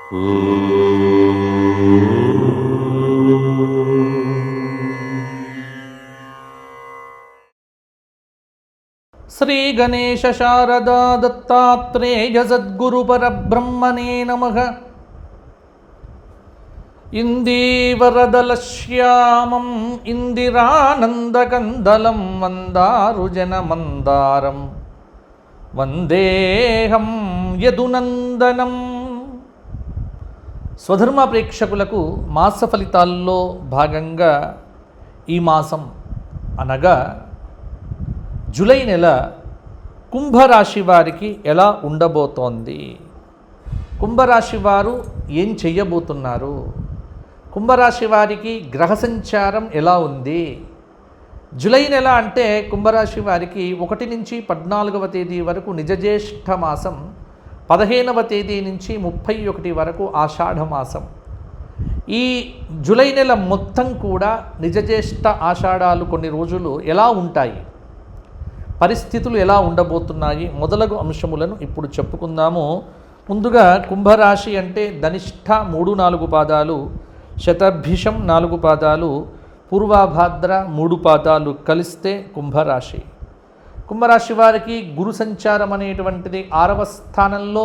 శ్రీ గణేశ శారదా దత్తాత్రేయ సద్గురు పరబ్రహ్మణే నమః. ఇందీవరదలశ్యామం ఇందిరానందకందలం మందారుజనమందారం వందేహం యదునందనం. స్వధర్మ ప్రేక్షకులకు మాస ఫలితాల్లో భాగంగా ఈ మాసం అనగా జూలై నెల కుంభరాశి వారికి ఎలా ఉండబోతోంది, కుంభరాశి వారు ఏం చెయ్యబోతున్నారు, కుంభరాశి వారికి గ్రహ సంచారం ఎలా ఉంది. జూలై నెల అంటే కుంభరాశి వారికి 1 నుంచి 14వ తేదీ వరకు నిజజ్యేష్ఠ మాసం, 15వ తేదీ నుంచి 31 వరకు ఆషాఢ మాసం. ఈ జూలై నెల మొత్తం కూడా నిజజ్యేష్ఠ ఆషాఢాలు కొన్ని రోజులు ఎలా ఉంటాయి, పరిస్థితులు ఎలా ఉండబోతున్నాయి మొదలగు అంశములను ఇప్పుడు చెప్పుకుందాము. ముందుగా కుంభరాశి అంటే ధనిష్ఠ 3-4 పాదాలు, శతభిషం 4 పాదాలు, పూర్వభాద్ర 3 పాదాలు కలిస్తే కుంభరాశి. కుంభరాశి వారికి గురు సంచారం అనేటువంటిది 6వ స్థానంలో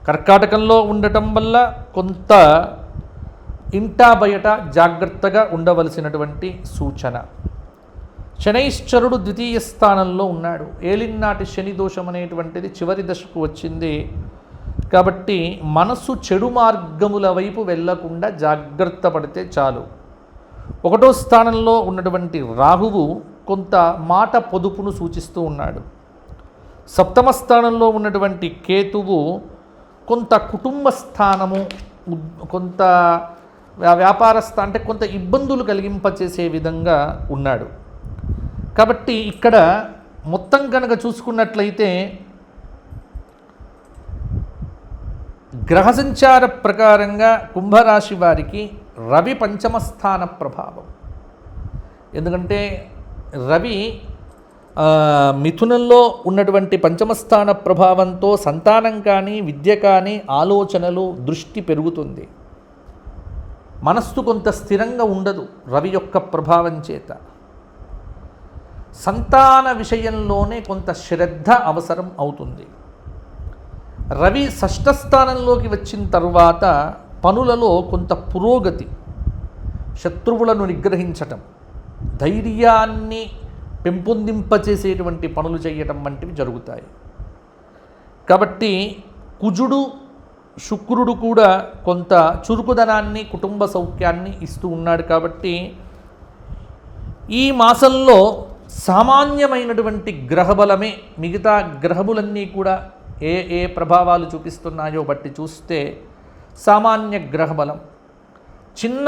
కర్కాటకంలో ఉండటం వల్ల కొంత ఇంటా బయట జాగ్రత్తగా ఉండవలసినటువంటి సూచన. శనైశ్చరుడు 2వ స్థానంలో ఉన్నాడు. ఏలినాటి శని దోషం అనేటువంటిది చివరి దశకు వచ్చింది కాబట్టి మనసు చెడు మార్గముల వైపు వెళ్లకుండా జాగ్రత్త పడితే చాలు. 1వ స్థానంలో ఉన్నటువంటి రాహువు కొంత మాట పొదుపును సూచిస్తూ ఉన్నాడు. 7వ స్థానంలో ఉన్నటువంటి కేతువు కొంత కుటుంబ స్థానము, కొంత వ్యాపారస్థ అంటే కొంత ఇబ్బందులు కలిగింపచేసే విధంగా ఉన్నాడు. కాబట్టి ఇక్కడ మొత్తం కనుక చూసుకున్నట్లయితే గ్రహ సంచార ప్రకారంగా కుంభరాశి వారికి రవి 5వ స్థాన ప్రభావం. ఎందుకంటే రవి మిథునంలో ఉన్నటువంటి 5వ స్థాన ప్రభావంతో సంతానం కానీ విద్య కానీ ఆలోచనలు దృష్టి పెరుగుతుంది. మనస్సు కొంత స్థిరంగా ఉండదు రవి యొక్క ప్రభావం చేత. సంతాన విషయంలోనే కొంత శ్రద్ధ అవసరం అవుతుంది. రవి 6వ స్థానంలోకి వచ్చిన తరువాత పనులలో కొంత పురోగతి, శత్రువులను నిగ్రహించటం, ధైర్యాన్ని పెంపొందింపచేసేటువంటి పనులు చేయటం వంటివి జరుగుతాయి. కాబట్టి కుజుడు శుక్రుడు కూడా కొంత చురుకుదనాన్ని కుటుంబ సౌఖ్యాన్ని ఇస్తూ ఉన్నాడు. కాబట్టి ఈ మాసంలో సామాన్యమైనటువంటి గ్రహబలమే, మిగతా గ్రహములన్నీ కూడా ఏ ఏ ప్రభావాలు చూపిస్తున్నాయో బట్టి చూస్తే సామాన్య గ్రహబలం. చిన్న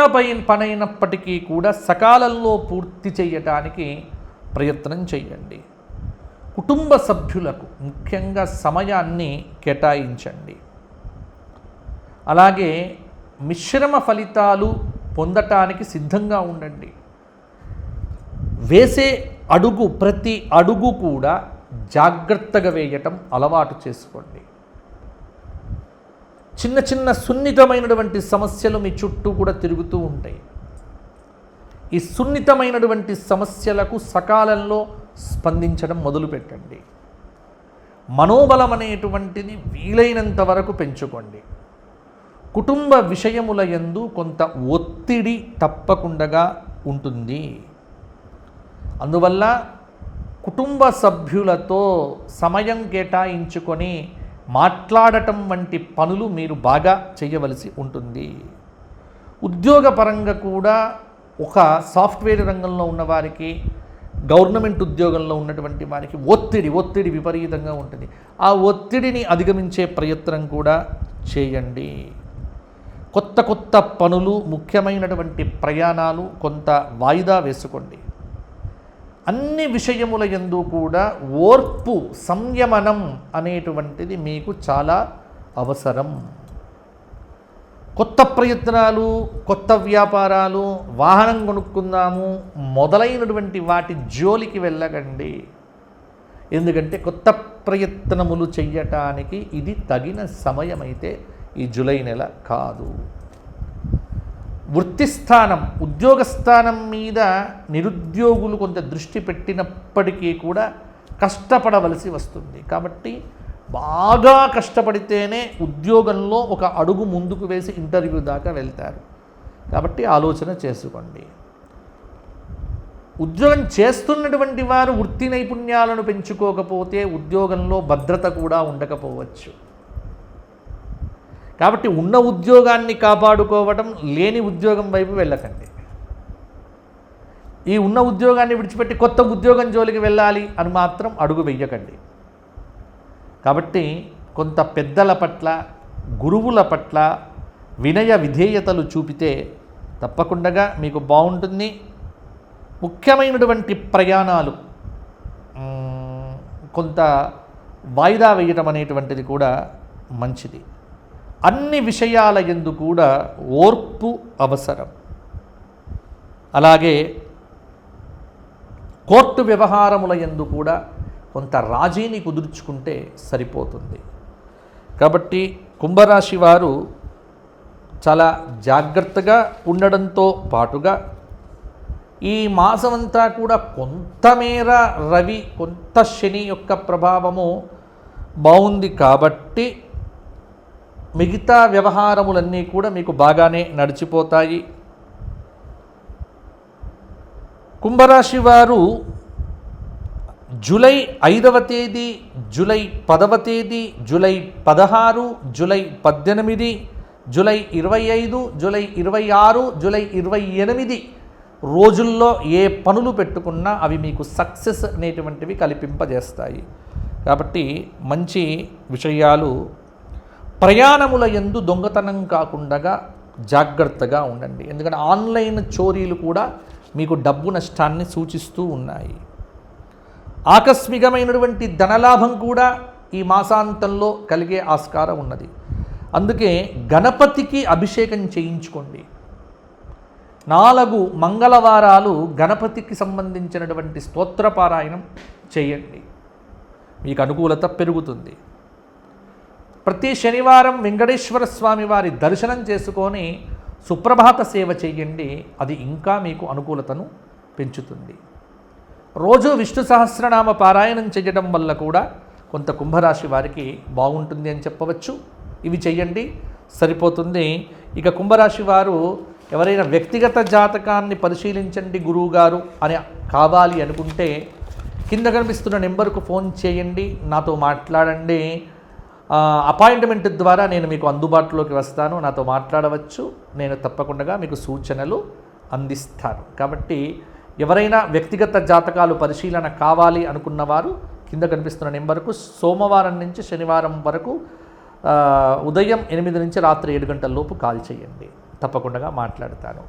పనైనప్పటికీ కూడా సకాలంలో పూర్తి చేయటానికి ప్రయత్నం చేయండి. కుటుంబ సభ్యులకు ముఖ్యంగా సమయాన్ని కేటాయించండి. అలాగే మిశ్రమ ఫలితాలు పొందటానికి సిద్ధంగా ఉండండి. వేసే అడుగు, ప్రతి అడుగు కూడా జాగ్రత్తగా వేయటం అలవాటు చేసుకోండి. చిన్న చిన్న సున్నితమైనటువంటి సమస్యలు మీ చుట్టూ కూడా తిరుగుతూ ఉంటాయి. ఈ సున్నితమైనటువంటి సమస్యలకు సకాలంలో స్పందించడం మొదలుపెట్టండి. మనోబలం అనేటువంటిది వీలైనంత వరకు పెంచుకోండి. కుటుంబ విషయముల యందు కొంత ఒత్తిడి తప్పకుండా ఉంటుంది. అందువల్ల కుటుంబ సభ్యులతో సమయం కేటాయించుకొని మాట్లాడటం వంటి పనులు మీరు బాగా చేయవలసి ఉంటుంది. ఉద్యోగపరంగా కూడా ఒక సాఫ్ట్వేర్ రంగంలో ఉన్నవారికి, గవర్నమెంట్ ఉద్యోగంలో ఉన్నటువంటి వారికి ఒత్తిడి విపరీతంగా ఉంటుంది. ఆ ఒత్తిడిని అధిగమించే ప్రయత్నం కూడా చేయండి. కొత్త పనులు, ముఖ్యమైనటువంటి ప్రయాణాలు కొంత వాయిదా వేసుకోండి. అన్ని విషయముల యందు కూడా ఓర్పు, సంయమనం అనేటువంటిది మీకు చాలా అవసరం. కొత్త ప్రయత్నాలు, కొత్త వ్యాపారాలు, వాహనం కొనుక్కుందాము మొదలైనటువంటి వాటి జోలికి వెళ్ళకండి. ఎందుకంటే కొత్త ప్రయత్నములు చెయ్యటానికి ఇది తగిన సమయమైతే ఈ జూలై నెల కాదు. వృత్తి స్థానం, ఉద్యోగ స్థానం మీద నిరుద్యోగులు కొంత దృష్టి పెట్టినప్పటికీ కూడా కష్టపడవలసి వస్తుంది. కాబట్టి బాగా కష్టపడితేనే ఉద్యోగంలో ఒక అడుగు ముందుకు వేసి ఇంటర్వ్యూ దాకా వెళ్తారు. కాబట్టి ఆలోచన చేసుకోండి. ఉద్యోగం చేస్తున్నటువంటి వారు వృత్తి నైపుణ్యాలను పెంచుకోకపోతే ఉద్యోగంలో భద్రత కూడా ఉండకపోవచ్చు. కాబట్టి ఉన్న ఉద్యోగాన్ని కాపాడుకోవటం, లేని ఉద్యోగం వైపు వెళ్ళకండి. ఈ ఉన్న ఉద్యోగాన్ని విడిచిపెట్టి కొత్త ఉద్యోగం జోలికి వెళ్ళాలి అని మాత్రం అడుగు వెయ్యకండి. కాబట్టి కొంత పెద్దల పట్ల, గురువుల పట్ల వినయ విధేయతలు చూపితే తప్పకుండా మీకు బాగుంటుంది. ముఖ్యమైనటువంటి ప్రయాణాలు కొంత వాయిదా వేయటం అనేటువంటిది కూడా మంచిది. అన్ని విషయాల యందు కూడా ఓర్పు అవసరం. అలాగే కోర్టు వ్యవహారముల యందు కూడా కొంత రాజీని కుదుర్చుకుంటే సరిపోతుంది. కాబట్టి కుంభరాశి వారు చాలా జాగ్రత్తగా ఉండడంతో పాటుగా ఈ మాసమంతా కూడా కొంతమేర రవి, కొంత శని యొక్క ప్రభావము బాగుంది. కాబట్టి మిగతా వ్యవహారములన్నీ కూడా మీకు బాగానే నడిచిపోతాయి. కుంభరాశి వారు జూలై 5వ తేదీ, జూలై 10వ తేదీ, July 16, July 18, July 25, July 26, July 28 రోజుల్లో ఏ పనులు పెట్టుకున్నా అవి మీకు సక్సెస్ అనేటువంటివి కల్పింపజేస్తాయి. కాబట్టి మంచి విషయాలు. ప్రయాణముల యందు దొంగతనం కాకుండా జాగ్రత్తగా ఉండండి. ఎందుకంటే ఆన్లైన్ చోరీలు కూడా మీకు డబ్బు నష్టాన్ని సూచిస్తూ ఉన్నాయి. ఆకస్మికమైనటువంటి ధనలాభం కూడా ఈ మాసాంతంలో కలిగే ఆస్కారం ఉన్నది. అందుకే గణపతికి అభిషేకం చేయించుకోండి. 4 మంగళవారాలు గణపతికి సంబంధించినటువంటి స్తోత్రపారాయణం చేయండి. మీకు అనుకూలత పెరుగుతుంది. ప్రతి శనివారం వెంకటేశ్వర స్వామి వారి దర్శనం చేసుకొని సుప్రభాత సేవ చేయండి. అది ఇంకా మీకు అనుకూలతను పెంచుతుంది. రోజు విష్ణు సహస్రనామ పారాయణం చేయడం వల్ల కూడా కొంత కుంభరాశి వారికి బాగుంటుంది అని చెప్పవచ్చు. ఇవి చెయ్యండి, సరిపోతుంది. ఇక కుంభరాశి వారు ఎవరైనా వ్యక్తిగత జాతకాన్ని పరిశీలించండి గురువుగారు అని కావాలి అనుకుంటే కింద కనిపిస్తున్న నెంబర్కు ఫోన్ చేయండి, నాతో మాట్లాడండి. అపాయింట్మెంట్ ద్వారా నేను మీకు అందుబాటులోకి వస్తాను, నాతో మాట్లాడవచ్చు. నేను తప్పకుండా మీకు సూచనలు అందిస్తాను. కాబట్టి ఎవరైనా వ్యక్తిగత జాతకాలు పరిశీలన కావాలి అనుకున్నవారు కింద కనిపిస్తున్న నెంబర్కు సోమవారం నుంచి శనివారం వరకు ఉదయం 8 నుంచి రాత్రి 7 గంటల లోపు కాల్ చేయండి. తప్పకుండా మాట్లాడతాను.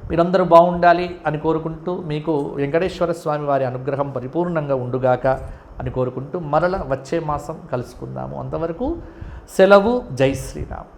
మీరందరూ బాగుండాలి అని కోరుకుంటూ, మీకు వెంకటేశ్వర స్వామి వారి అనుగ్రహం పరిపూర్ణంగా ఉండుగాక అని కోరుకుంటూ మరల వచ్చే మాసం కలుసుకుందాము. అంతవరకు సెలవు. జై శ్రీరామ్.